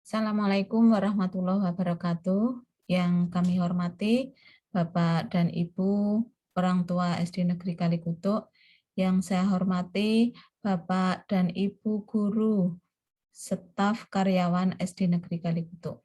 Assalamualaikum warahmatullahi wabarakatuh. Yang kami hormati Bapak dan Ibu orang tua SD Negeri Kalikutuk, yang saya hormati Bapak dan Ibu guru, staf karyawan SD Negeri Kalikutuk.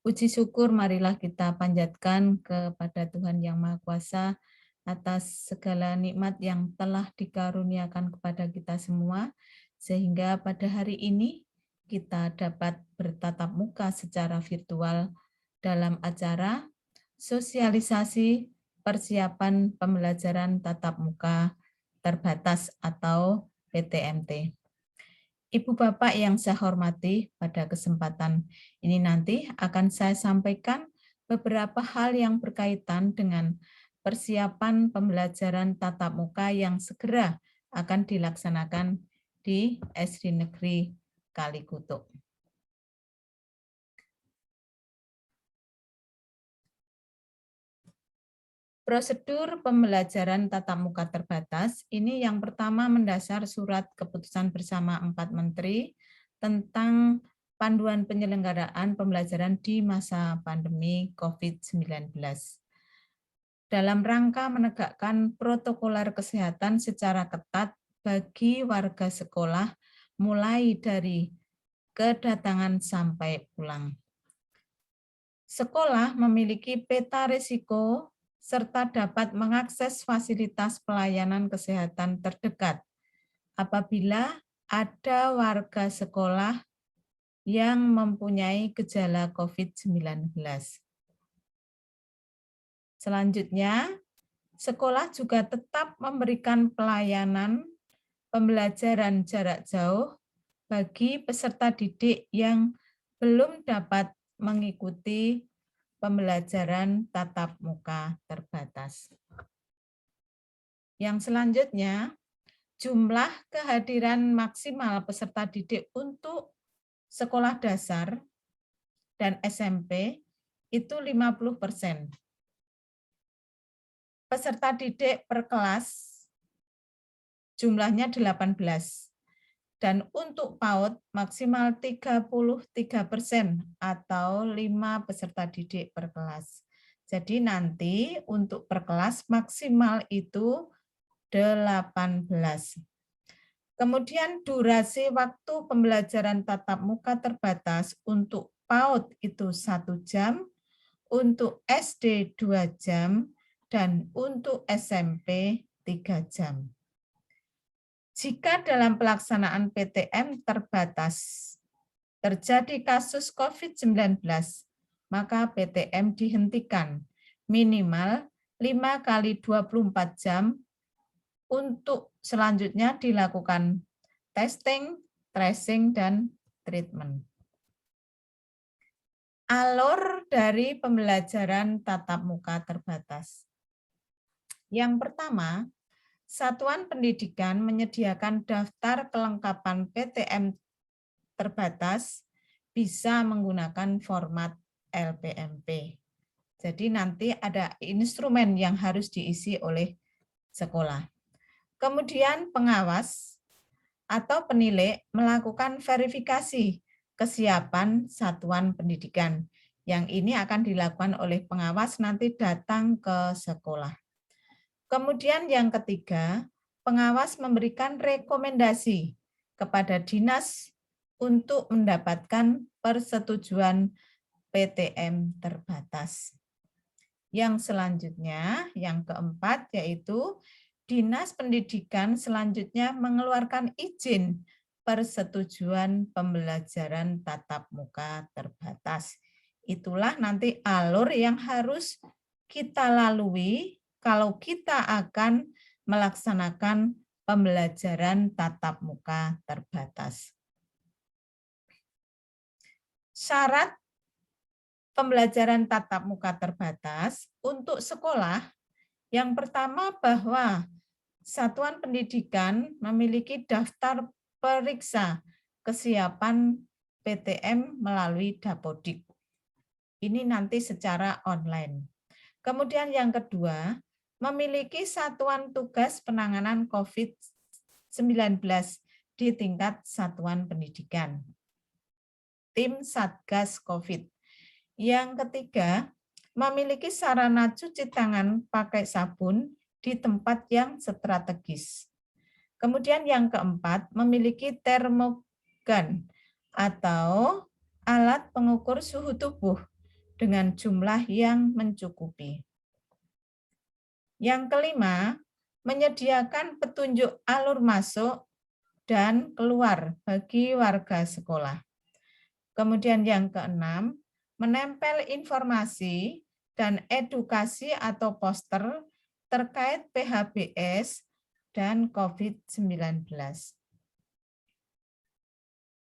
Puji syukur marilah kita panjatkan kepada Tuhan Yang Maha Kuasa atas segala nikmat yang telah dikaruniakan kepada kita semua, sehingga pada hari ini kita dapat bertatap muka secara virtual dalam acara sosialisasi persiapan pembelajaran tatap muka terbatas atau PTMT. Ibu Bapak yang saya hormati, pada kesempatan ini nanti akan saya sampaikan beberapa hal yang berkaitan dengan persiapan pembelajaran tatap muka yang segera akan dilaksanakan di SD Negeri Kalikutuk. Prosedur pembelajaran tatap muka terbatas ini yang pertama mendasar surat keputusan bersama 4 menteri tentang panduan penyelenggaraan pembelajaran di masa pandemi COVID-19. Dalam rangka menegakkan protokoler kesehatan secara ketat bagi warga sekolah mulai dari kedatangan sampai pulang. Sekolah memiliki peta risiko serta dapat mengakses fasilitas pelayanan kesehatan terdekat apabila ada warga sekolah yang mempunyai gejala COVID-19. Selanjutnya, sekolah juga tetap memberikan pelayanan pembelajaran jarak jauh bagi peserta didik yang belum dapat mengikuti pembelajaran tatap muka terbatas. Yang selanjutnya, jumlah kehadiran maksimal peserta didik untuk sekolah dasar dan SMP itu 50%. Peserta didik per kelas jumlahnya 18. Dan untuk PAUD maksimal 33% atau 5 peserta didik per kelas. Jadi nanti untuk per kelas maksimal itu 18. Kemudian durasi waktu pembelajaran tatap muka terbatas untuk PAUD itu 1 jam, untuk SD 2 jam, dan untuk SMP 3 jam. Jika dalam pelaksanaan PTM terbatas terjadi kasus COVID-19, maka PTM dihentikan minimal 5 kali 24 jam untuk selanjutnya dilakukan testing, tracing, dan treatment. Alur dari pembelajaran tatap muka terbatas. Yang pertama, Satuan Pendidikan menyediakan daftar kelengkapan PTM terbatas bisa menggunakan format LPMP. Jadi nanti ada instrumen yang harus diisi oleh sekolah. Kemudian pengawas atau penilai melakukan verifikasi kesiapan satuan pendidikan. Yang ini akan dilakukan oleh pengawas nanti datang ke sekolah. Kemudian yang ketiga, pengawas memberikan rekomendasi kepada dinas untuk mendapatkan persetujuan PTM terbatas. Yang selanjutnya, yang keempat, yaitu Dinas Pendidikan selanjutnya mengeluarkan izin persetujuan pembelajaran tatap muka terbatas. Itulah nanti alur yang harus kita lalui kalau kita akan melaksanakan pembelajaran tatap muka terbatas. Syarat pembelajaran tatap muka terbatas untuk sekolah, yang pertama bahwa satuan pendidikan memiliki daftar periksa kesiapan PTM melalui Dapodik. Ini nanti secara online. Kemudian yang kedua, memiliki satuan tugas penanganan COVID-19 di tingkat satuan pendidikan. tim Satgas COVID. Yang ketiga, memiliki sarana cuci tangan pakai sabun di tempat yang strategis. Kemudian yang keempat, memiliki termogan atau alat pengukur suhu tubuh dengan jumlah yang mencukupi. Yang kelima, menyediakan petunjuk alur masuk dan keluar bagi warga sekolah. Kemudian yang keenam, menempel informasi dan edukasi atau poster terkait PHBS dan COVID-19.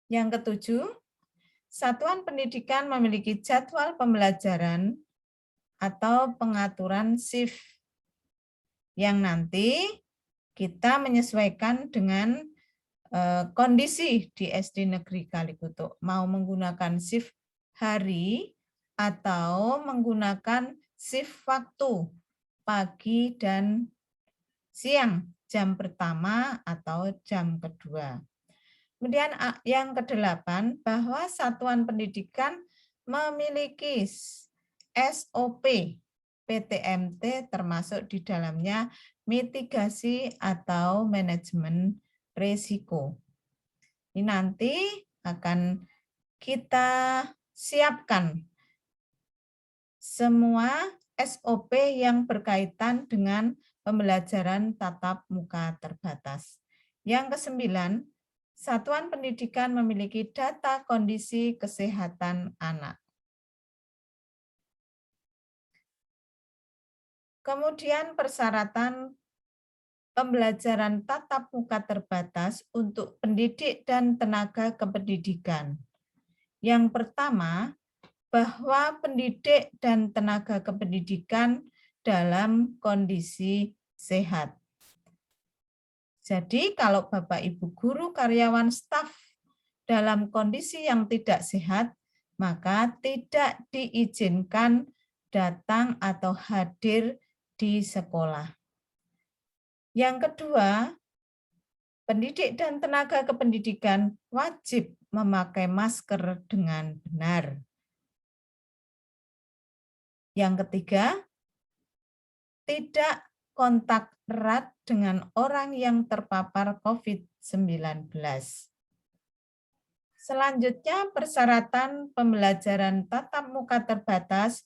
Yang ketujuh, satuan pendidikan memiliki jadwal pembelajaran atau pengaturan shift yang nanti kita menyesuaikan dengan kondisi di SD Negeri Kalikutuk. Mau menggunakan shift hari atau menggunakan shift waktu pagi dan siang, jam pertama atau jam kedua. Kemudian yang kedelapan, bahwa satuan pendidikan memiliki SOP PTMT termasuk di dalamnya mitigasi atau manajemen risiko. Ini nanti akan kita siapkan semua SOP yang berkaitan dengan pembelajaran tatap muka terbatas. Yang kesembilan, satuan pendidikan memiliki data kondisi kesehatan anak. Kemudian persyaratan pembelajaran tatap muka terbatas untuk pendidik dan tenaga kependidikan. Yang pertama, bahwa pendidik dan tenaga kependidikan dalam kondisi sehat. Jadi kalau Bapak Ibu guru, karyawan, staf dalam kondisi yang tidak sehat, maka tidak diizinkan datang atau hadir di sekolah. Yang kedua, pendidik dan tenaga kependidikan wajib memakai masker dengan benar. Yang ketiga, tidak kontak erat dengan orang yang terpapar COVID-19. Selanjutnya, persyaratan pembelajaran tatap muka terbatas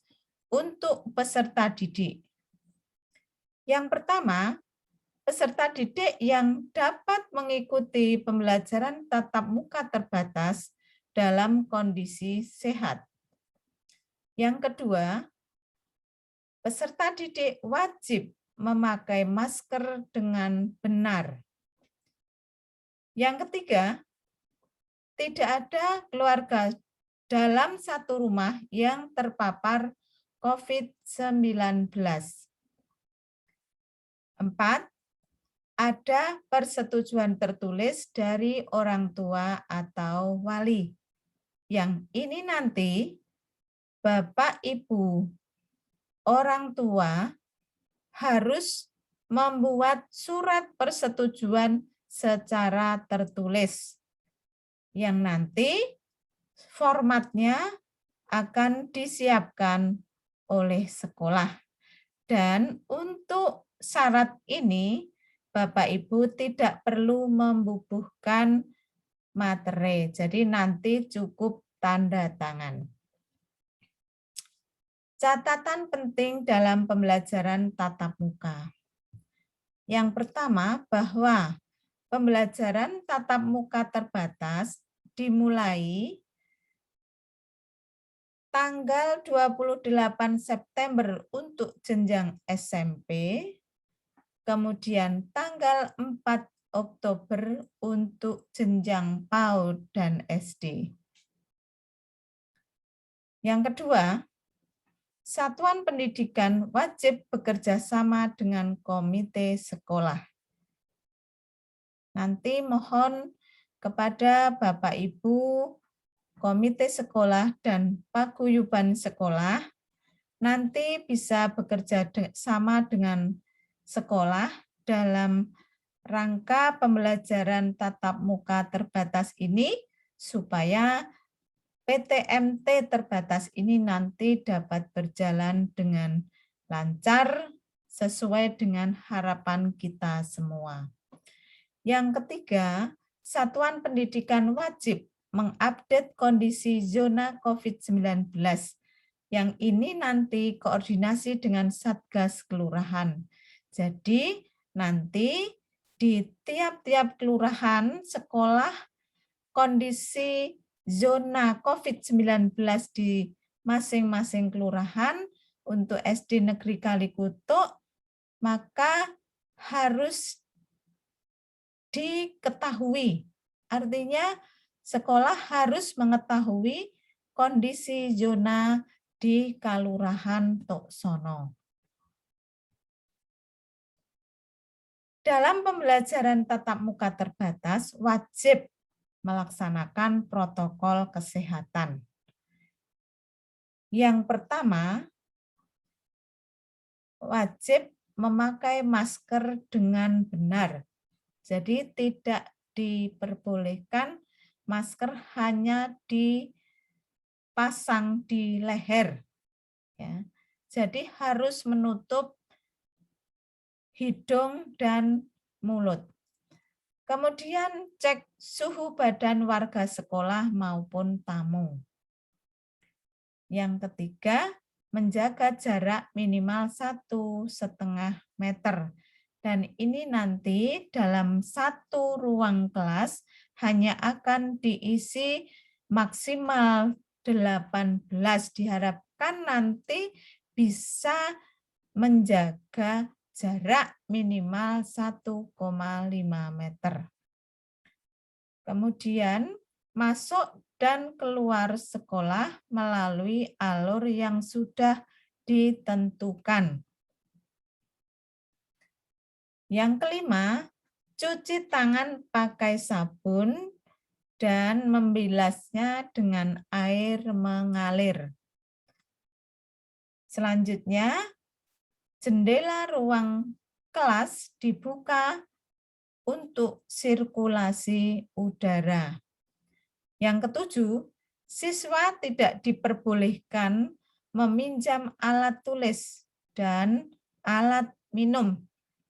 untuk peserta didik. Yang pertama, peserta didik yang dapat mengikuti pembelajaran tatap muka terbatas dalam kondisi sehat. Yang kedua, peserta didik wajib memakai masker dengan benar. Yang ketiga, tidak ada keluarga dalam satu rumah yang terpapar COVID-19. 4. Ada persetujuan tertulis dari orang tua atau wali. Yang ini nanti Bapak Ibu orang tua harus membuat surat persetujuan secara tertulis yang nanti formatnya akan disiapkan oleh sekolah. Dan untuk syarat ini Bapak Ibu tidak perlu membubuhkan materai, jadi nanti cukup tanda tangan. Catatan penting dalam pembelajaran tatap muka. Yang pertama, bahwa pembelajaran tatap muka terbatas dimulai tanggal 28 September untuk jenjang SMP, kemudian tanggal 4 Oktober untuk jenjang PAUD dan SD. Yang kedua, satuan pendidikan wajib bekerja sama dengan komite sekolah. Nanti mohon kepada Bapak Ibu, komite sekolah dan paguyuban sekolah, nanti bisa bekerja sama dengan sekolah dalam rangka pembelajaran tatap muka terbatas ini supaya PTMT terbatas ini nanti dapat berjalan dengan lancar sesuai dengan harapan kita semua. Yang ketiga, satuan pendidikan wajib mengupdate kondisi zona COVID-19. Yang ini nanti koordinasi dengan Satgas Kelurahan. Jadi nanti di tiap-tiap kelurahan, sekolah, kondisi zona COVID-19 di masing-masing kelurahan untuk SD Negeri Kalikutuk, maka harus diketahui. Artinya sekolah harus mengetahui kondisi zona di Kalurahan Toksono. Dalam pembelajaran tatap muka terbatas, wajib melaksanakan protokol kesehatan. Yang pertama, wajib memakai masker dengan benar. Jadi tidak diperbolehkan masker hanya dipasang di leher. Ya. Jadi harus menutup hidung dan mulut. Kemudian cek suhu badan warga sekolah maupun tamu. Yang ketiga, menjaga jarak minimal 1,5 meter. Dan ini nanti dalam satu ruang kelas hanya akan diisi maksimal 18. Diharapkan nanti bisa menjaga jarak minimal 1,5 meter. Kemudian masuk dan keluar sekolah melalui alur yang sudah ditentukan. Yang kelima, cuci tangan pakai sabun dan membilasnya dengan air mengalir. Selanjutnya, jendela ruang kelas dibuka untuk sirkulasi udara. Yang ketujuh, siswa tidak diperbolehkan meminjam alat tulis dan alat minum.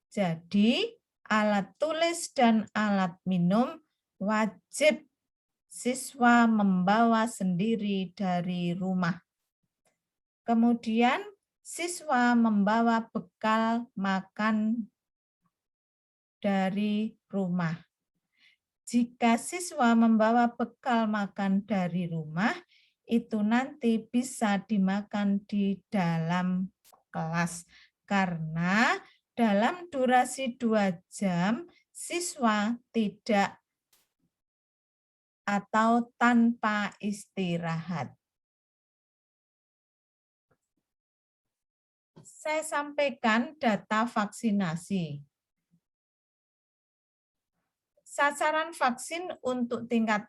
Jadi, alat tulis dan alat minum wajib siswa membawa sendiri dari rumah. Kemudian, siswa membawa bekal makan dari rumah. Jika siswa membawa bekal makan dari rumah, itu nanti bisa dimakan di dalam kelas. Karena dalam durasi 2 jam, siswa tidak atau tanpa istirahat. Saya sampaikan data vaksinasi. Sasaran vaksin untuk tingkat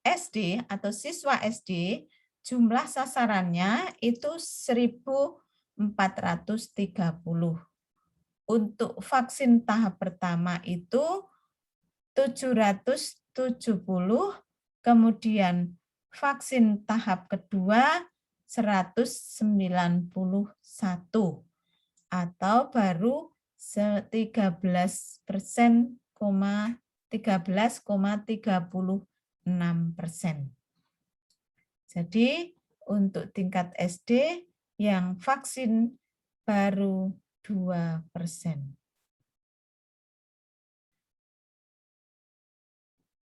SD atau siswa SD, jumlah sasarannya itu 1.430. Untuk vaksin tahap pertama itu 770, kemudian vaksin tahap kedua 191, atau baru 13,36%. Jadi untuk tingkat SD yang vaksin baru 2%.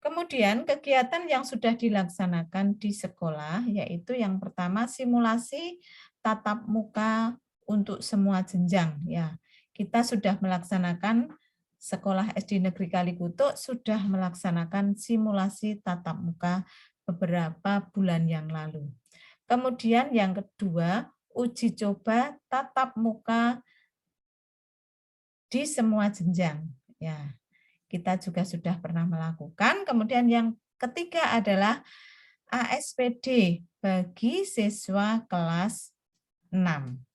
Kemudian kegiatan yang sudah dilaksanakan di sekolah, yaitu yang pertama simulasi tatap muka untuk semua jenjang. Ya, kita sudah melaksanakan Sekolah SD Negeri Kalikutuk sudah melaksanakan simulasi tatap muka beberapa bulan yang lalu. Kemudian yang kedua, uji coba tatap muka di semua jenjang. Ya, kita juga sudah pernah melakukan. Kemudian yang ketiga adalah ASPD bagi siswa kelas 6.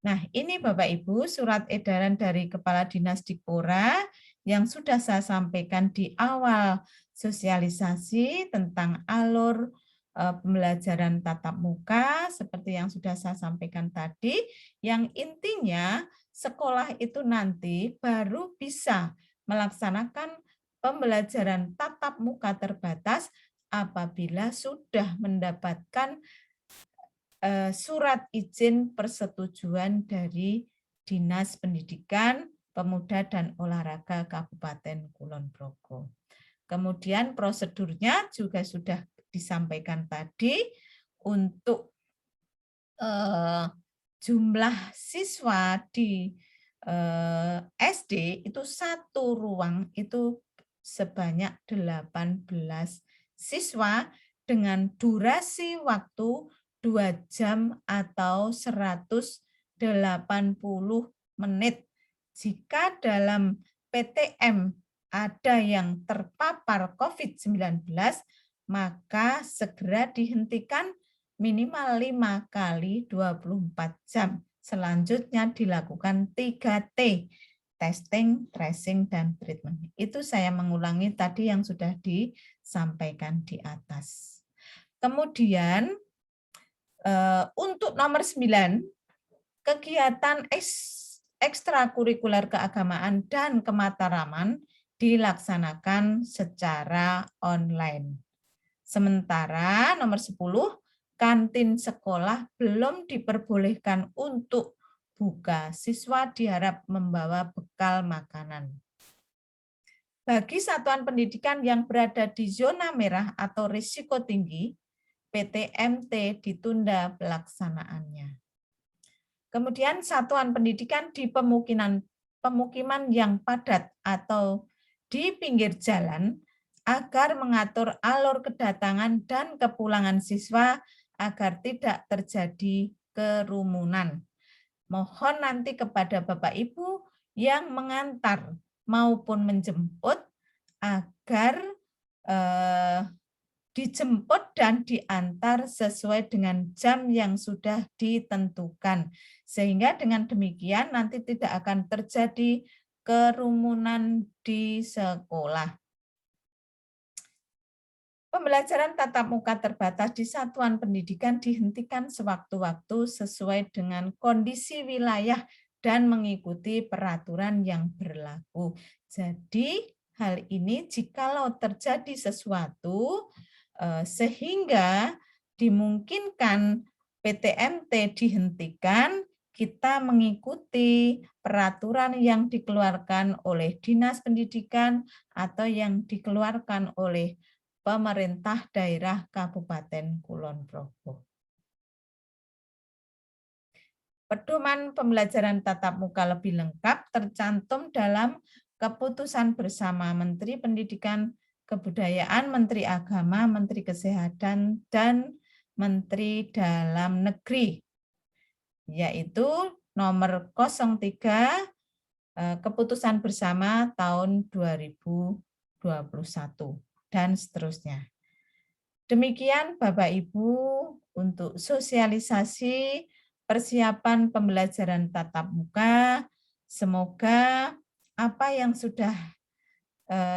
Nah, ini Bapak Ibu surat edaran dari Kepala Dinas Dikpora yang sudah saya sampaikan di awal sosialisasi tentang alur pembelajaran tatap muka seperti yang sudah saya sampaikan tadi, yang intinya sekolah itu nanti baru bisa melaksanakan pembelajaran tatap muka terbatas apabila sudah mendapatkan surat izin persetujuan dari Dinas Pendidikan, Pemuda dan Olahraga Kabupaten Kulon Progo. Kemudian prosedurnya juga sudah disampaikan tadi untuk jumlah siswa di SD itu satu ruang itu sebanyak 18 siswa dengan durasi waktu 2 jam atau 180 menit. Jika dalam PTM ada yang terpapar COVID-19, maka segera dihentikan minimal 5 kali 24 jam. Selanjutnya dilakukan 3T, testing, tracing, dan treatment. Itu saya mengulangi tadi yang sudah disampaikan di atas. Kemudian untuk nomor 9, kegiatan ekstrakurikuler keagamaan dan kemataraman dilaksanakan secara online. Sementara nomor 10, kantin sekolah belum diperbolehkan untuk buka. Siswa diharap membawa bekal makanan. Bagi satuan pendidikan yang berada di zona merah atau risiko tinggi, PTMT ditunda pelaksanaannya. Kemudian satuan pendidikan di pemukiman yang padat atau di pinggir jalan agar mengatur alur kedatangan dan kepulangan siswa agar tidak terjadi kerumunan. Mohon nanti kepada Bapak Ibu yang mengantar maupun menjemput agar dijemput dan diantar sesuai dengan jam yang sudah ditentukan. Sehingga dengan demikian nanti tidak akan terjadi kerumunan di sekolah. Pembelajaran tatap muka terbatas di satuan pendidikan dihentikan sewaktu-waktu sesuai dengan kondisi wilayah dan mengikuti peraturan yang berlaku. Jadi hal ini jikalau terjadi sesuatu sehingga dimungkinkan PTMT dihentikan, kita mengikuti peraturan yang dikeluarkan oleh Dinas Pendidikan atau yang dikeluarkan oleh pemerintah daerah Kabupaten Kulon Progo. Pedoman pembelajaran tatap muka lebih lengkap tercantum dalam keputusan bersama Menteri Pendidikan, Kebudayaan, Menteri Agama, Menteri Kesehatan, dan Menteri Dalam Negeri, yaitu nomor 03 keputusan bersama tahun 2021. Dan seterusnya. Demikian Bapak Ibu untuk sosialisasi persiapan pembelajaran tatap muka. Semoga apa yang sudah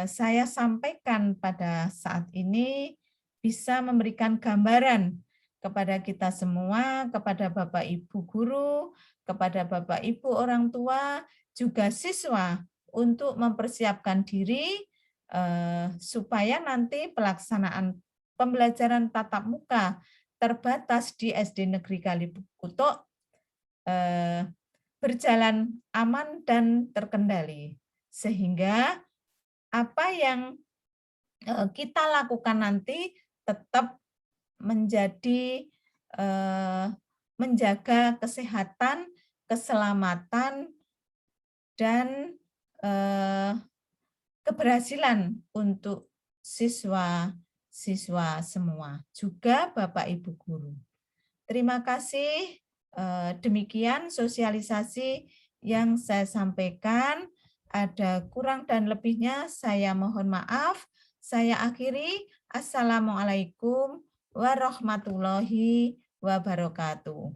saya sampaikan pada saat ini bisa memberikan gambaran kepada kita semua, kepada Bapak Ibu guru, kepada Bapak Ibu orang tua, juga siswa untuk mempersiapkan diri supaya nanti pelaksanaan pembelajaran tatap muka terbatas di SD Negeri Kalikutuk berjalan aman dan terkendali. Sehingga apa yang kita lakukan nanti tetap menjadi menjaga kesehatan, keselamatan, dan keberhasilan untuk siswa-siswa semua, juga Bapak Ibu guru. Terima kasih. Demikian sosialisasi yang saya sampaikan. Ada kurang dan lebihnya saya mohon maaf. Saya akhiri. Assalamualaikum warahmatullahi wabarakatuh.